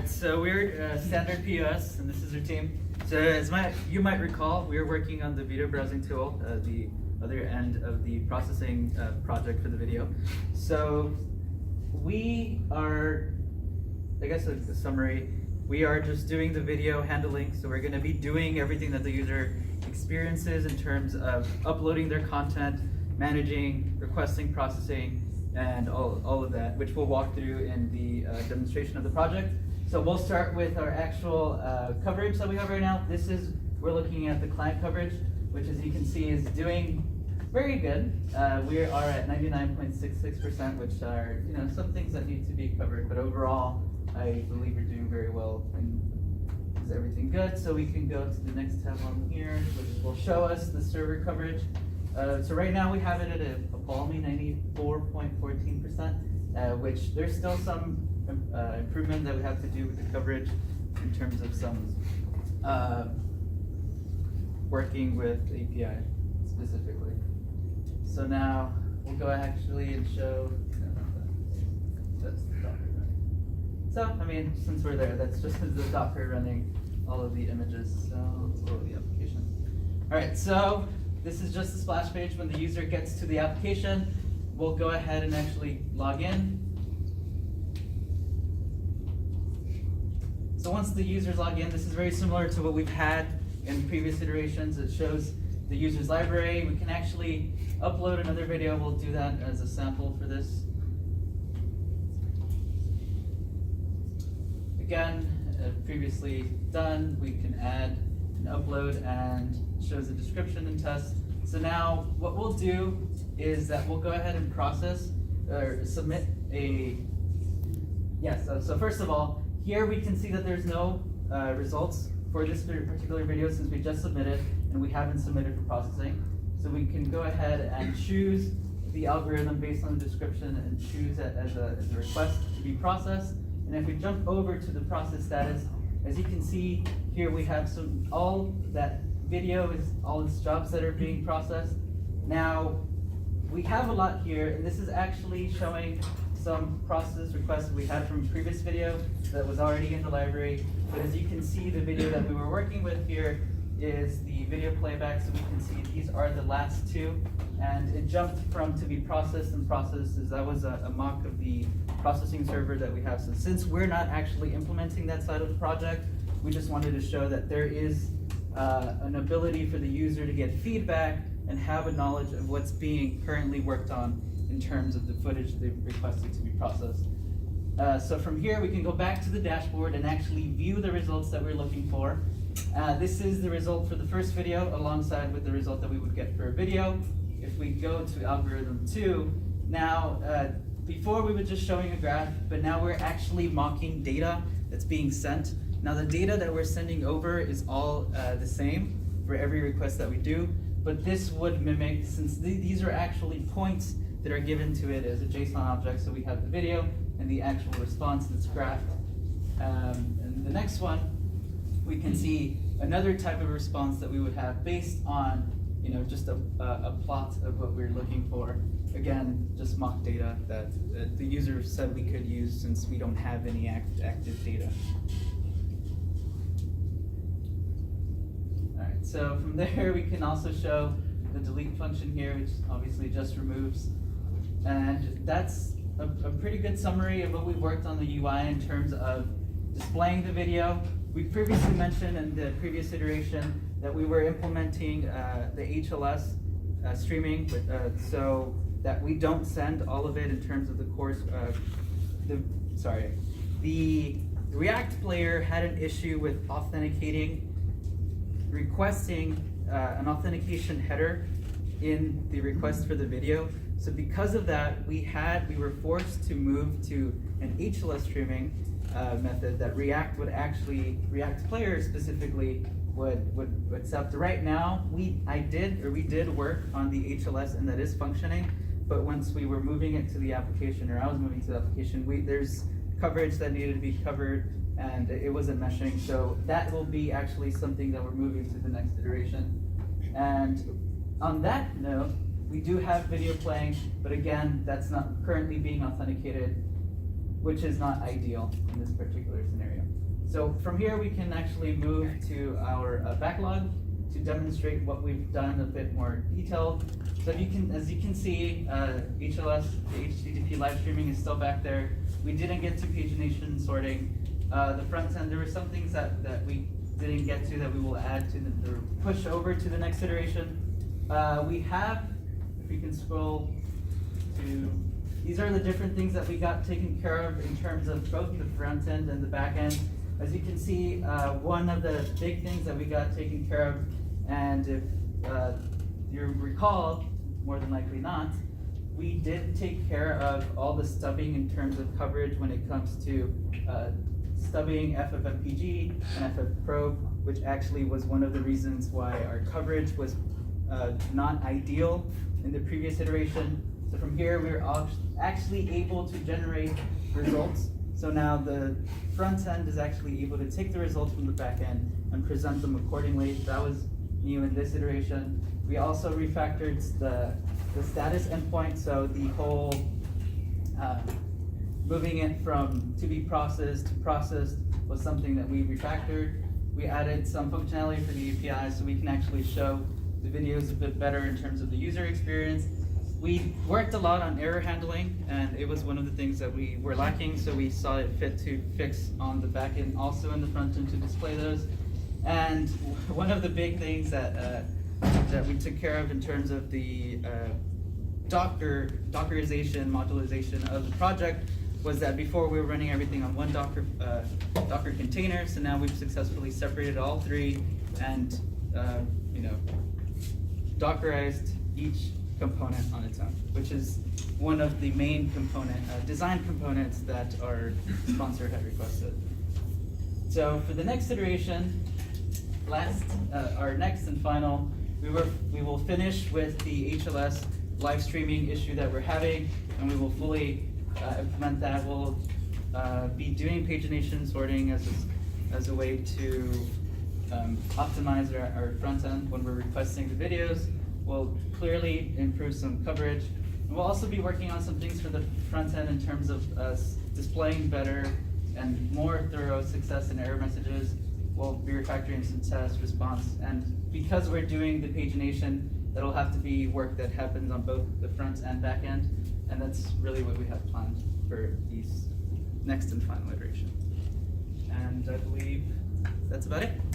So we're Standard POS, and this is our team. So you might recall, we were working on the video browsing tool, the other end of the processing project for the video. So we are, I guess a summary, we are just doing the video handling. So we're going to be doing everything that the user experiences in terms of uploading their content, managing, requesting, processing, and all of that, which we'll walk through in the demonstration of the project. So we'll start with our actual coverage that we have right now. We're looking at the client coverage, which as you can see is doing very good. We are at 99.66%, which are some things that need to be covered, but overall, I believe we're doing very well. And is everything good? So we can go to the next tab on here, which will show us the server coverage. So right now we have it at a balmy 94.14%, which there's still some improvement that we have to do with the coverage in terms of some working with API specifically. So now we'll go actually and show, that's the Docker running. So, since we're there, that's just the Docker running all of the images, so let's load the application. All right, so this is just the splash page. When the user gets to the application, we'll go ahead and actually log in. So once the users log in, this is very similar to what we've had in previous iterations. It shows the user's library. We can actually upload another video. We'll do that as a sample for this. Again, previously done, we can add an upload and shows the description and test. So now what we'll do is that we'll go ahead and process or submit a, so first of all, here we can see that there's no results for this particular video since we just submitted and we haven't submitted for processing. So we can go ahead and choose the algorithm based on the description and choose it as a request to be processed. And if we jump over to the process status, as you can see here, we have all that video is all its jobs that are being processed. Now, we have a lot here, and this is actually showing some process requests we had from a previous video that was already in the library. But as you can see, the video that we were working with here is the video playback. So we can see these are the last two, and it jumped from to be processed and processed as that was a mock of the processing server that we have. So since we're not actually implementing that side of the project, we just wanted to show that there is an ability for the user to get feedback and have a knowledge of what's being currently worked on in terms of the footage they've requested to be processed. So from here, we can go back to the dashboard and actually view the results that we're looking for. This is the result for the first video alongside with the result that we would get for a video. If we go to algorithm 2, now before we were just showing a graph, but now we're actually mocking data that's being sent. Now the data that we're sending over is all the same for every request that we do, but this would mimic, since these are actually points that are given to it as a JSON object, so we have the video and the actual response that's graphed. And the next one, we can see another type of response that we would have based on just a plot of what we're looking for. Again, just mock data that the user said we could use since we don't have any active data. All right, so from there we can also show the delete function here, which obviously just removes. And that's a pretty good summary of what we worked on the UI in terms of displaying the video. We previously mentioned in the previous iteration that we were implementing the HLS streaming, so that we don't send all of it in terms of the course. The React player had an issue with requesting an authentication header in the request for the video. So because of that, we were forced to move to an HLS streaming method that React player specifically would accept. Right now, we did work on the HLS and that is functioning, but once we were moving it to the application, or I was moving to the application, there's coverage that needed to be covered and it wasn't meshing. So that will be actually something that we're moving to the next iteration. And on that note, we do have video playing, but again, that's not currently being authenticated. which is not ideal in this particular scenario. So from here, we can actually move to our backlog to demonstrate what we've done a bit more detailed. So if you can, as you can see, HLS, the HTTP live streaming is still back there. We didn't get to pagination sorting. The front end, there were some things that we didn't get to that we will add to the push over to the next iteration. We have, if we can scroll to, these are the different things that we got taken care of in terms of both the front end and the back end. As you can see, one of the big things that we got taken care of, and if you recall, more than likely not, we did take care of all the stubbing in terms of coverage when it comes to stubbing FFmpeg and FFprove, which actually was one of the reasons why our coverage was not ideal in the previous iteration. So from here, we were actually able to generate results. So now the front end is actually able to take the results from the back end and present them accordingly. That was new in this iteration. We also refactored the status endpoint, so the whole moving it from to be processed to processed was something that we refactored. We added some functionality for the API so we can actually show the videos a bit better in terms of the user experience. We worked a lot on error handling, and it was one of the things that we were lacking, so we saw it fit to fix on the back end, also in the front end to display those. And one of the big things that we took care of in terms of the Dockerization, modularization of the project was that before we were running everything on one Docker container, so now we've successfully separated all three and Dockerized each component on its own, which is one of the main design components that our sponsor had requested. So for the next iteration, our next and final, we will finish with the HLS live streaming issue that we're having, and we will fully implement that. We'll be doing pagination sorting as a way to optimize our front end when we're requesting the videos. We'll clearly improve some coverage. And we'll also be working on some things for the front end in terms of displaying better and more thorough success and error messages. We'll be refactoring some test response. And because we're doing the pagination, that'll have to be work that happens on both the front and back end. And that's really what we have planned for these next and final iteration. And I believe that's about it.